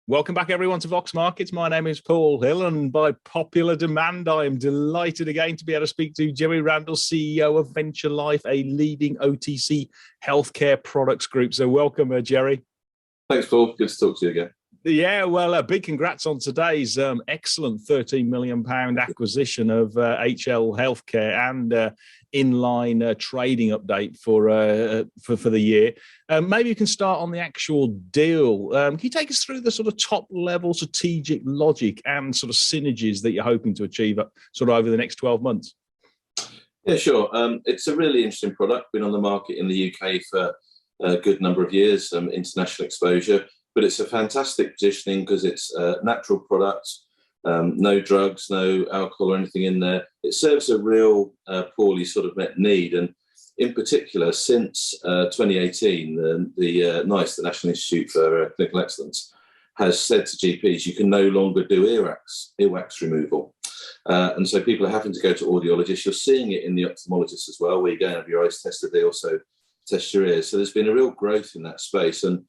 Welcome back, everyone, to Vox Markets. My name is Paul Hill, and by popular demand, I am delighted again to be able to speak to Jerry Randall, CEO of Venture Life, a leading OTC healthcare products group. So welcome, Jerry. Thanks, Paul. Good to talk to you again. Yeah, well, big congrats on today's excellent £13 million acquisition of HL Healthcare and inline trading update for the year. Maybe you can start on the actual deal. Can you take us through the sort of top level strategic logic and sort of synergies that you're hoping to achieve sort of over the next 12 months? Yeah, sure. It's a really interesting product. Been on the market in the UK for a good number of years, international exposure. But it's a fantastic positioning because it's a natural product, no drugs, no alcohol or anything in there. It serves a real poorly sort of met need. And in particular, since 2018, the NICE, the National Institute for Clinical Excellence, has said to GPs, you can no longer do earwax removal. And so people are having to go to audiologists. You're seeing it in the ophthalmologist as well, where you go and have your eyes tested. They also test your ears. So there's been a real growth in that space. And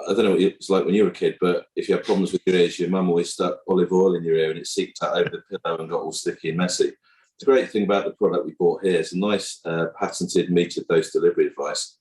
I don't know what it's like when you were a kid, but if you have problems with your ears, your mum always stuck olive oil in your ear and it seeped out over the pillow and got all sticky and messy. The great thing about the product we bought here is a nice patented metered dose delivery device,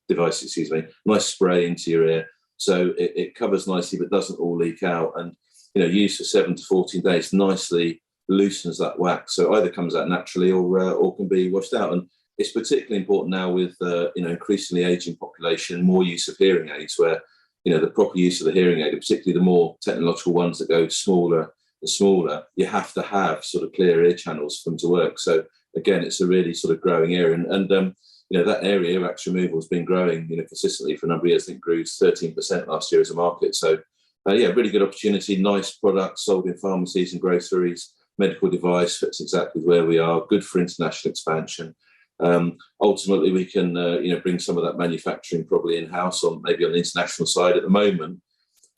nice spray into your ear. So it covers nicely but doesn't all leak out. And, used for 7 to 14 days, nicely loosens that wax. So it either comes out naturally or can be washed out. And it's particularly important now with, increasingly aging population, more use of hearing aids where the proper use of the hearing aid, particularly the more technological ones that go smaller and smaller, you have to have sort of clear ear channels for them to work. So again, it's a really sort of growing area. And that area, earwax removal, has been growing, consistently for a number of years. I think grew 13% last year as a market. So really good opportunity, nice product sold in pharmacies and groceries, medical device, fits exactly where we are, good for international expansion. Ultimately, we can bring some of that manufacturing probably in-house on maybe on the international side at the moment.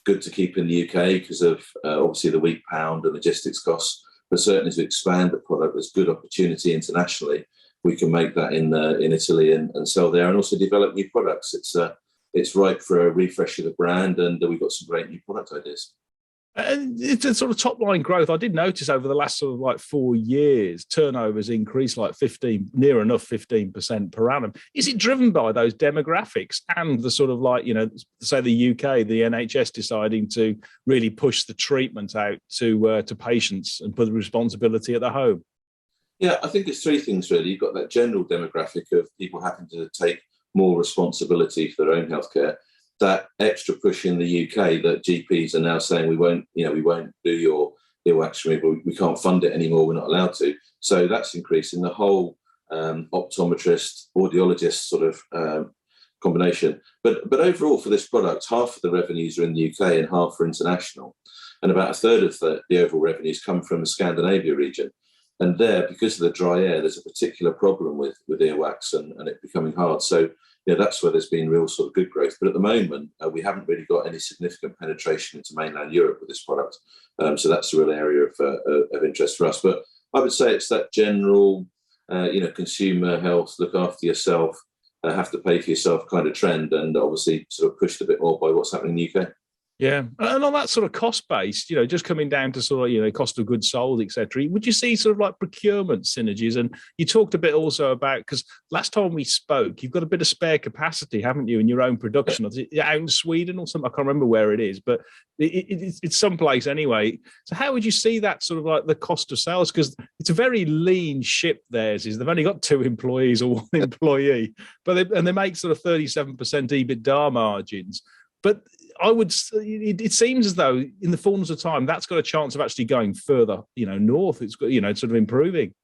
Good to keep in the UK because of obviously the weak pound and logistics costs. But certainly as we expand the product, there's good opportunity internationally. We can make that in Italy and sell there and also develop new products. It's ripe for a refresh of the brand, and we've got some great new product ideas. And it's a sort of top line growth. I did notice over the last sort of like 4 years, turnovers increased like 15% per annum. Is it driven by those demographics and the sort of like, say the UK, the NHS deciding to really push the treatment out to patients and put the responsibility at the home? Yeah, I think it's three things really. You've got that general demographic of people having to take more responsibility for their own healthcare. That extra push in the UK that GPs are now saying we won't do your earwax removal. We can't fund it anymore. We're not allowed to. So that's increasing the whole optometrist, audiologist sort of combination. But overall for this product, half of the revenues are in the UK and half are international. And about a third of the overall revenues come from the Scandinavia region. And there, because of the dry air, there's a particular problem with earwax and it becoming hard. So that's where there's been real sort of good growth. But at the moment, we haven't really got any significant penetration into mainland Europe with this product. So that's a real area of interest for us. But I would say it's that general, consumer health, look after yourself, have to pay for yourself kind of trend, and obviously sort of pushed a bit more by what's happening in the UK. Yeah, and on that sort of cost base, just coming down to sort of, cost of goods sold, etc. Would you see sort of like procurement synergies? And you talked a bit also about, because last time we spoke, you've got a bit of spare capacity, haven't you, in your own production? Out in Sweden or something? I can't remember where it is, but it's someplace anyway. So how would you see that sort of like the cost of sales? Because it's a very lean ship. Theirs is they've only got 2 employees or 1 employee, but they make sort of 37% EBITDA margins. But it seems as though in the fullness of time, that's got a chance of actually going further, north. It's got, sort of improving.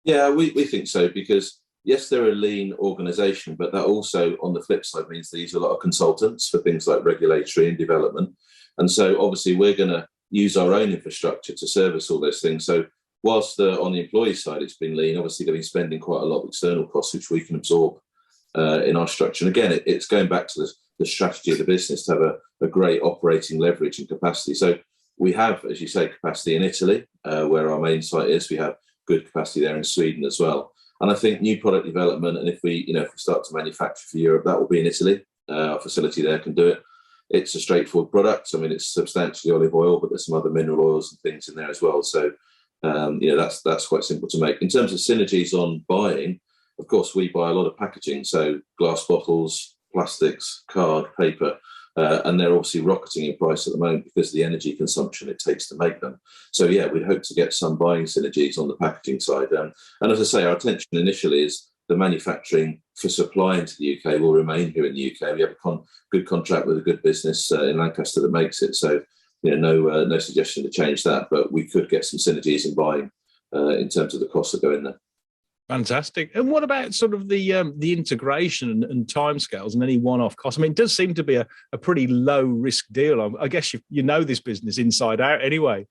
Yeah, we think so because, yes, they're a lean organisation, but that also, on the flip side, means they use a lot of consultants for things like regulatory and development. And so, obviously, we're going to use our own infrastructure to service all those things. So whilst on the employee side, it's been lean, obviously, they've been spending quite a lot of external costs, which we can absorb in our structure. And again, it's going back to the strategy of the business to have a great operating leverage and capacity. So we have, as you say, capacity in Italy, where our main site is. We have good capacity there in Sweden as well. And I think new product development, and if we start to manufacture for Europe, that will be in Italy. Our facility there can do it. it's a straightforward product. I mean, it's substantially olive oil, but there's some other mineral oils and things in there as well. So, that's quite simple to make. In terms of synergies on buying, of course, we buy a lot of packaging. So glass bottles, plastics, card, paper, and they're obviously rocketing in price at the moment because of the energy consumption it takes to make them. So, yeah, we'd hope to get some buying synergies on the packaging side. And as I say, our attention initially is the manufacturing for supply into the UK will remain here in the UK. We have a good contract with a good business in Lancaster that makes it. So, no suggestion to change that, but we could get some synergies in buying in terms of the costs that go in there. Fantastic. And what about sort of the integration and timescales and any one-off costs? I mean, it does seem to be a pretty low risk deal. I guess you know this business inside out anyway.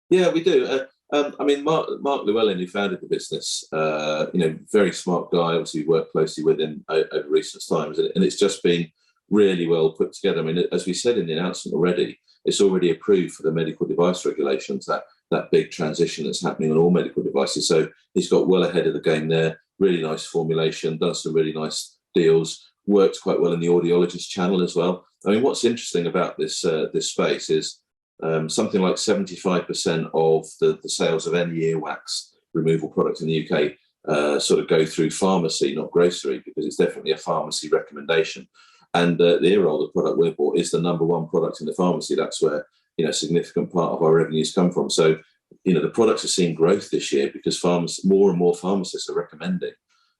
Yeah, we do. I mean, Mark Llewellyn, who founded the business, very smart guy. Obviously, we worked closely with him over recent times, and it's just been really well put together. I mean, as we said in the announcement already, it's already approved for the medical device regulations, that big transition that's happening on all medical devices. So he's got well ahead of the game there. Really nice formulation, done some really nice deals, works quite well in the audiologist channel as well. I mean, what's interesting about this space is something like 75% of the sales of any earwax removal product in the UK sort of go through pharmacy, not grocery, because it's definitely a pharmacy recommendation. And the Earol, the product we bought, is the number one product in the pharmacy. That's where a significant part of our revenues come from. So, the products are seeing growth this year because more and more pharmacists are recommending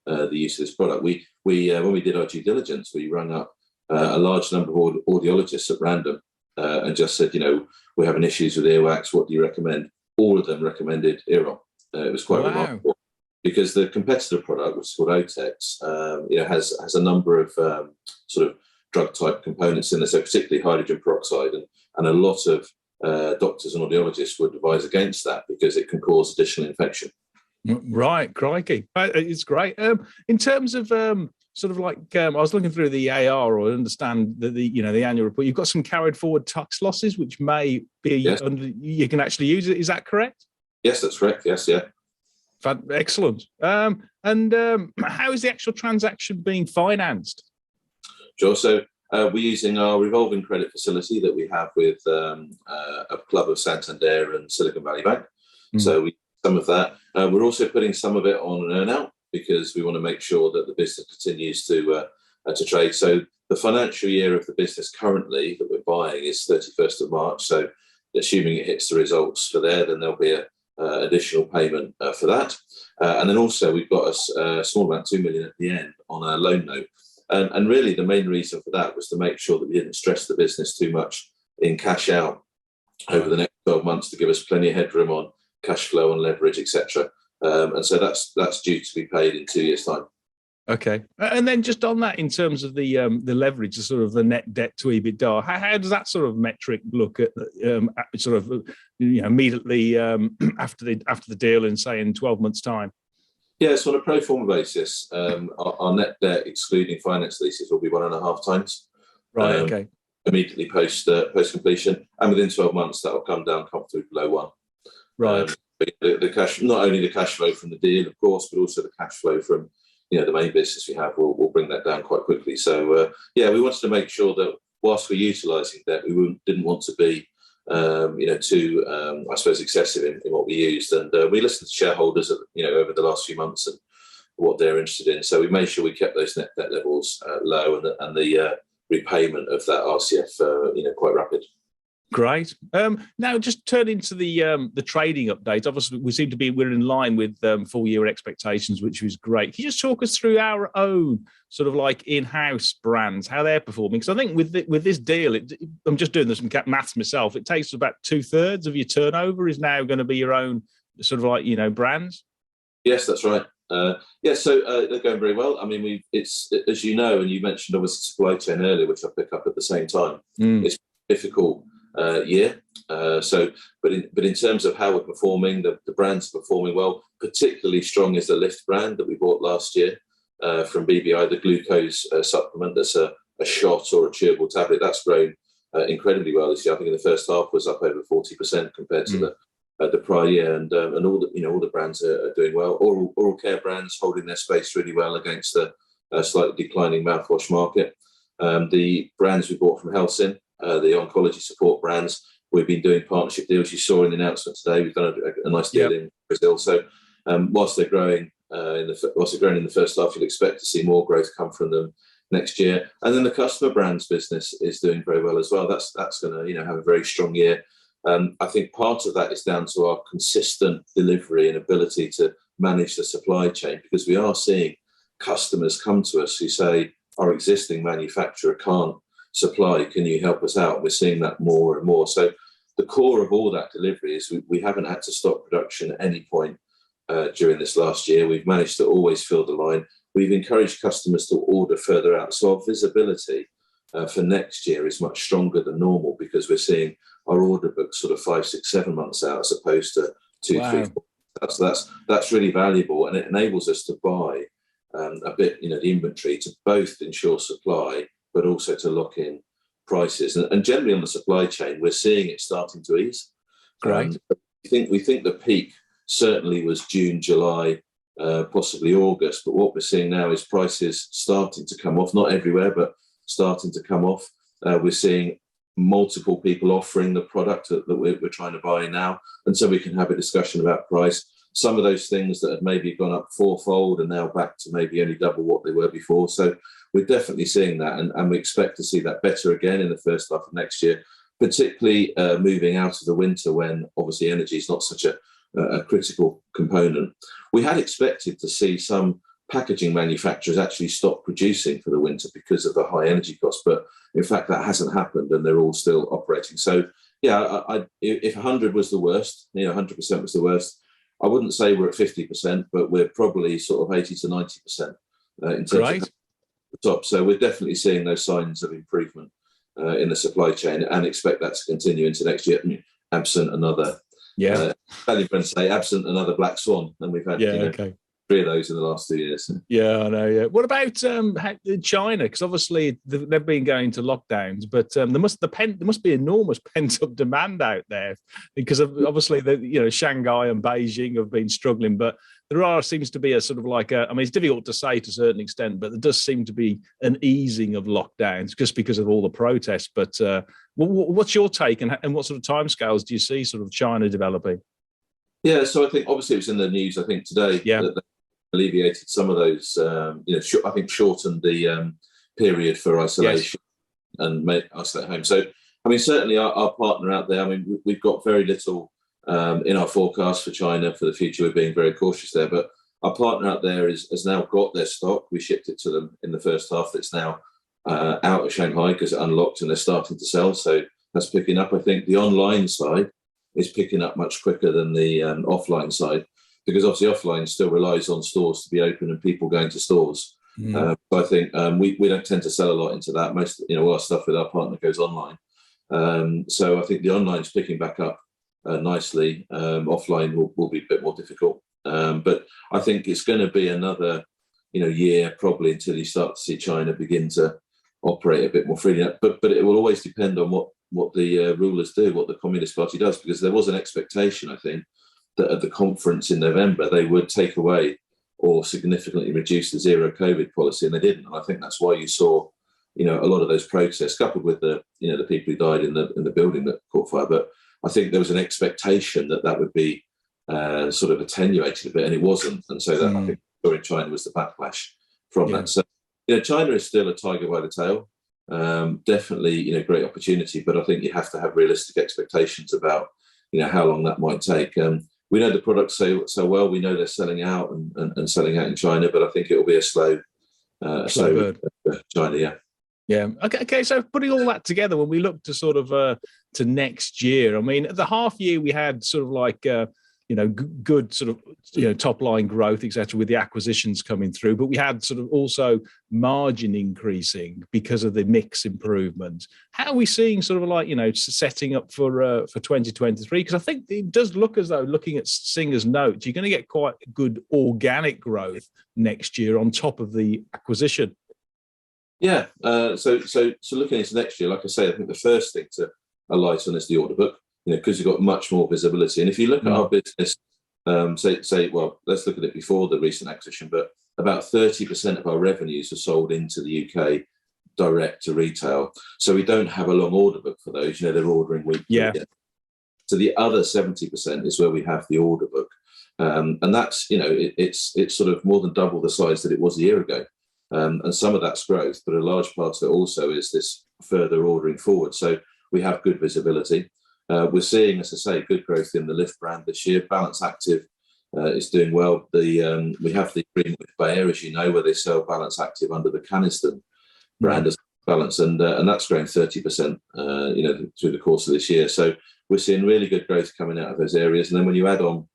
the use of this product. We when we did our due diligence, we rang up a large number of audiologists at random and just said, we're having issues with earwax. What do you recommend? All of them recommended Earol. It was quite remarkable because the competitor product, which is called Otex, has a number of sort of drug type components in there, so particularly hydrogen peroxide, and a lot of doctors and audiologists would advise against that because it can cause additional infection. Right, crikey, it's great. In terms of sort of like, I was looking through the AR, or understand that the annual report. You've got some carried forward tax losses, which may be you can actually use it. Is that correct? Yes, that's correct. Yes, yeah. Excellent. And how is the actual transaction being financed? Sure. So we're using our revolving credit facility that we have with a club of Santander and Silicon Valley Bank. So we some of that. We're also putting some of it on an earn-out because we want to make sure that the business continues to trade. So the financial year of the business currently that we're buying is 31st of March. So assuming it hits the results for there, then there'll be a additional payment for that. And then also we've got a small amount, 2 million at the end on a loan note. And really the main reason for that was to make sure that we didn't stress the business too much in cash out over the next 12 months to give us plenty of headroom on cash flow and leverage, etc. And so that's due to be paid in 2 years' time. Okay. And then just on that, in terms of the leverage, the sort of the net debt to EBITDA, how does that sort of metric look at sort of immediately after the deal in, say, in 12 months' time? Yeah, so on a pro forma basis, our net debt, excluding finance leases, will be 1.5 times. Right. Okay. Immediately post completion, and within 12 months that will come down comfortably below 1. Right. The cash, not only the cash flow from the deal, of course, but also the cash flow from the main business we have will bring that down quite quickly. So we wanted to make sure that whilst we're utilising debt, we didn't want to be too I suppose excessive in what we used, and we listened to shareholders over the last few months and what they're interested in. So we made sure we kept those net debt levels low, and the repayment of that RCF quite rapid. Great. Now, just turning to the trading update. Obviously, we're in line with full year expectations, which was great. Can you just talk us through our own sort of like in-house brands, how they're performing? Because I think with this deal, I'm just doing some maths myself. It takes about 2/3 of your turnover is now going to be your own sort of like brands. Yes, that's right. So they're going very well. I mean, it's as you know, and you mentioned obviously supply chain earlier, which I pick up at the same time. It's difficult year. But in terms of how we're performing, the brands are performing well. Particularly strong is the Lift brand that we bought last year from BBI, the glucose supplement. That's a shot or a chewable tablet. That's grown incredibly well this year. I think in the first half was up over 40% compared to the prior year, and all the brands are doing well. Oral care brands holding their space really well against a slightly declining mouthwash market. The brands we bought from Helsin, the oncology support brands, we've been doing partnership deals. You saw in the announcement today, we've done a nice deal in Brazil. So whilst they're growing in the first half, you'd expect to see more growth come from them next year. And then the customer brands business is doing very well as well. That's going to have a very strong year. I think part of that is down to our consistent delivery and ability to manage the supply chain, because we are seeing customers come to us who say, our existing manufacturer can't supply, can you help us out? We're seeing that more and more. So the core of all that delivery is we haven't had to stop production at any point during this last year. We've managed to always fill the line. We've encouraged customers to order further out. So our visibility for next year is much stronger than normal, because we're seeing our order book sort of 5, 6, 7 months out as opposed to 2, 3, 4. So that's really valuable, and it enables us to buy a bit, the inventory to both ensure supply, but also to lock in prices. And generally on the supply chain, we're seeing it starting to ease. Great. We think the peak certainly was June, July, possibly August. But what we're seeing now is prices starting to come off, not everywhere, but starting to come off. We're seeing multiple people offering the product that we're trying to buy now. And so we can have a discussion about price. Some of those things that had maybe gone up fourfold are now back to maybe only double what they were before. So we're definitely seeing that. And we expect to see that better again in the first half of next year, particularly moving out of the winter, when obviously energy is not such a critical component. We had expected to see some packaging manufacturers actually stop producing for the winter because of the high energy costs, but in fact that hasn't happened, and they're all still operating. So yeah, if 100 was the worst, 100% was the worst, I wouldn't say we're at 50%, but we're probably sort of 80 to 90% in terms of the top. So we're definitely seeing those signs of improvement in the supply chain, and expect that to continue into next year, absent another Italian friends say absent another black swan, and we've had 3 of those in the last 2 years. Yeah, I know. Yeah. What about China? Because obviously they've been going to lockdowns, but there must be enormous pent up demand out there, because obviously Shanghai and Beijing have been struggling, but seems to be a sort of like it's difficult to say to a certain extent, but there does seem to be an easing of lockdowns just because of all the protests. But what's your take, and what sort of timescales do you see sort of China developing? Yeah, so I think obviously it was in the news, I think today, that they alleviated some of those, I think shortened the period for isolation and made us at home. So, certainly our partner out there, we've got very little in our forecast for China for the future. We're being very cautious there, but our partner out there has now got their stock. We shipped it to them in the first half. That's now out of Shanghai because it unlocked, and they're starting to sell. So that's picking up. I think the online side is picking up much quicker than the offline side, because obviously offline still relies on stores to be open and people going to stores. So I think we don't tend to sell a lot into that. Most our stuff with our partner goes online. So I think the online is picking back up nicely. Offline will be a bit more difficult. But I think it's going to be another year probably until you start to see China begin to operate a bit more freely. But it will always depend on what the rulers do, what the Communist Party does, because there was an expectation, I think, that at the conference in November they would take away or significantly reduce the zero COVID policy, and they didn't. And I think that's why you saw, a lot of those protests, coupled with the people who died in the building that caught fire. But I think there was an expectation that would be sort of attenuated a bit, and it wasn't. And so that I think in China was the backlash from that. So China is still a tiger by the tail. Definitely, great opportunity, but I think you have to have realistic expectations about, how long that might take. We know the products so well. We know they're selling out and selling out in China, but I think it will be a slow burn. China. Yeah. Okay. So putting all that together, when we look to sort of to next year, the half year we had sort of like good sort of top line growth, etc., with the acquisitions coming through, but we had sort of also margin increasing because of the mix improvement. How are we seeing sort of like setting up for 2023? Because I think it does look as though, looking at Singer's notes, you're going to get quite good organic growth next year on top of the acquisition. Yeah. So looking into next year, like I say, I think the first thing to alight on is the order book. Because you've got much more visibility. And if you look at our business, let's look at it before the recent acquisition, but about 30% of our revenues are sold into the UK direct to retail. So we don't have a long order book for those. You know, they're ordering weekly. Yeah. So the other 70% is where we have the order book. And that's, you know, it's sort of more than double the size that it was a year ago. And some of that's growth, but a large part of it also is this further ordering forward. So we have good visibility. We're seeing, as I say, good growth in the Lift brand this year. Balance Active is doing well. We have the agreement with Bayer, as you know, where they sell Balance Active under the Caniston brand as Balance, and that's growing 30%, you know, through the course of this year. So we're seeing really good growth coming out of those areas. And then when you add on,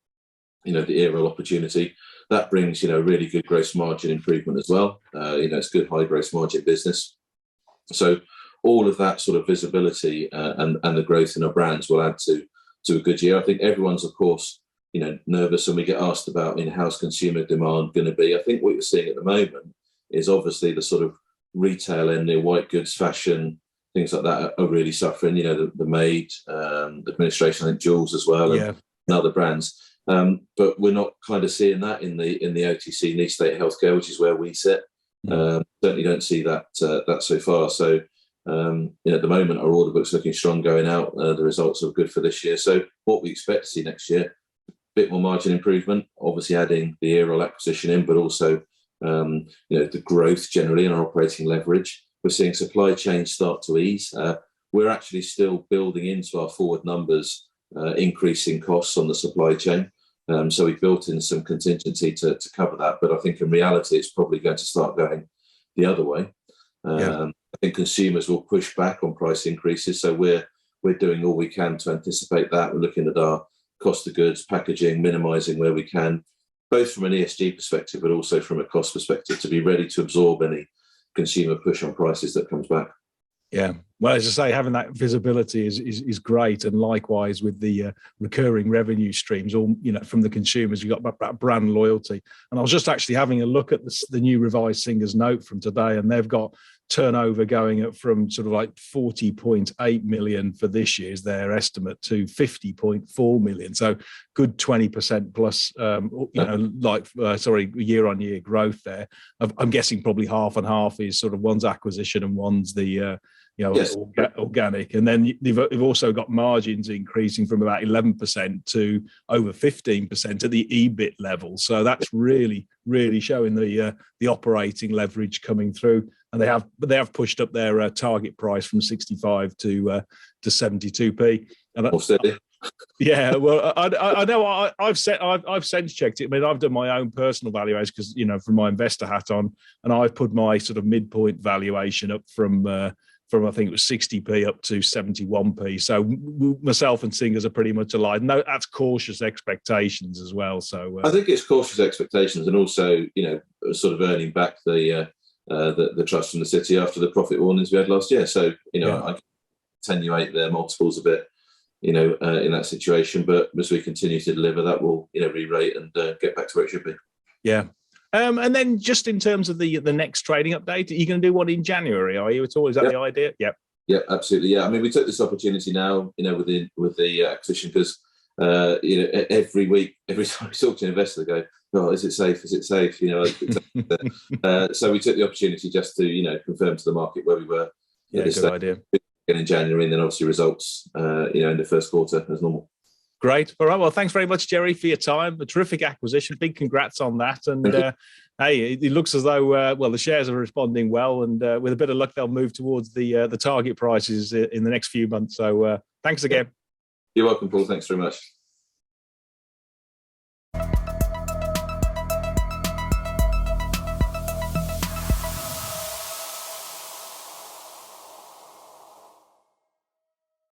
you know, the ERL opportunity, that brings, you know, really good gross margin improvement as well. You know, it's good high gross margin business. So all of that sort of visibility and the growth in our brands will add to a good year. I think everyone's, of course, you know, nervous, and we get asked about, you know, how's consumer demand going to be. I think what you're seeing at the moment is obviously the sort of retail end, the white goods, fashion, things like that are really suffering. You know, the Maid administration, I think Jules as well, and other brands. But we're not kind of seeing that in the OTC niche state healthcare, which is where we sit. Certainly don't see that so far. So you know, at the moment, our order book's looking strong going out. The results are good for this year. So what we expect to see next year, a bit more margin improvement, obviously adding the ERL acquisition in, but also you know, the growth generally in our operating leverage. We're seeing supply chains start to ease. We're actually still building into our forward numbers increasing costs on the supply chain. So we've built in some contingency to cover that. But I think in reality, it's probably going to start going the other way. I think consumers will push back on price increases. So we're doing all we can to anticipate that. We're looking at our cost of goods, packaging, minimising where we can, both from an ESG perspective, but also from a cost perspective, to be ready to absorb any consumer push on prices that comes back. Yeah. Well, as I say, having that visibility is great, and likewise with the recurring revenue streams, all, you know, from the consumers, you've got that brand loyalty. And I was just actually having a look at the new revised Singer's note from today, and they've got turnover going up from sort of like 40.8 million for this year's their estimate to 50.4 million. So good 20% plus, you know, like year-on-year growth there. I'm guessing probably half and half is sort of one's acquisition and one's the you know, organic. And then they've also got margins increasing from about 11% to over 15% at the EBIT level. So that's really showing the operating leverage coming through. And they have pushed up their target price from 65 to 72p. And yeah, well, I know I've sense checked it. I mean, I've done my own personal valuation because, you know, from my investor hat on, and I've put my sort of midpoint valuation up from I think it was 60p up to 71p. So myself and Singers are pretty much aligned. No, that's cautious expectations as well. So I think it's cautious expectations, and also, you know, sort of earning back the trust from the city after the profit warnings we had last year. So, you know, I can attenuate their multiples a bit, you know, in that situation. But as we continue to deliver, that will, you know, re-rate and get back to where it should be. Yeah. And then just in terms of the next trading update, are you going to do one in January? Are you at all? Is that the idea? Yep. Yeah, absolutely. Yeah. I mean, we took this opportunity now, you know, with the acquisition, because, you know, every week, every time we talk to an investor, they go, "Oh, is it safe? Is it safe?" You know, so we took the opportunity just to, you know, confirm to the market where we were. Yeah, good idea. In January, and then obviously results, you know, in the first quarter as normal. Great. All right. Well, thanks very much, Jerry, for your time. A terrific acquisition. Big congrats on that. And hey, it looks as though well, the shares are responding well, and with a bit of luck, they'll move towards the target prices in the next few months. So thanks again. You're welcome, Paul. Thanks very much.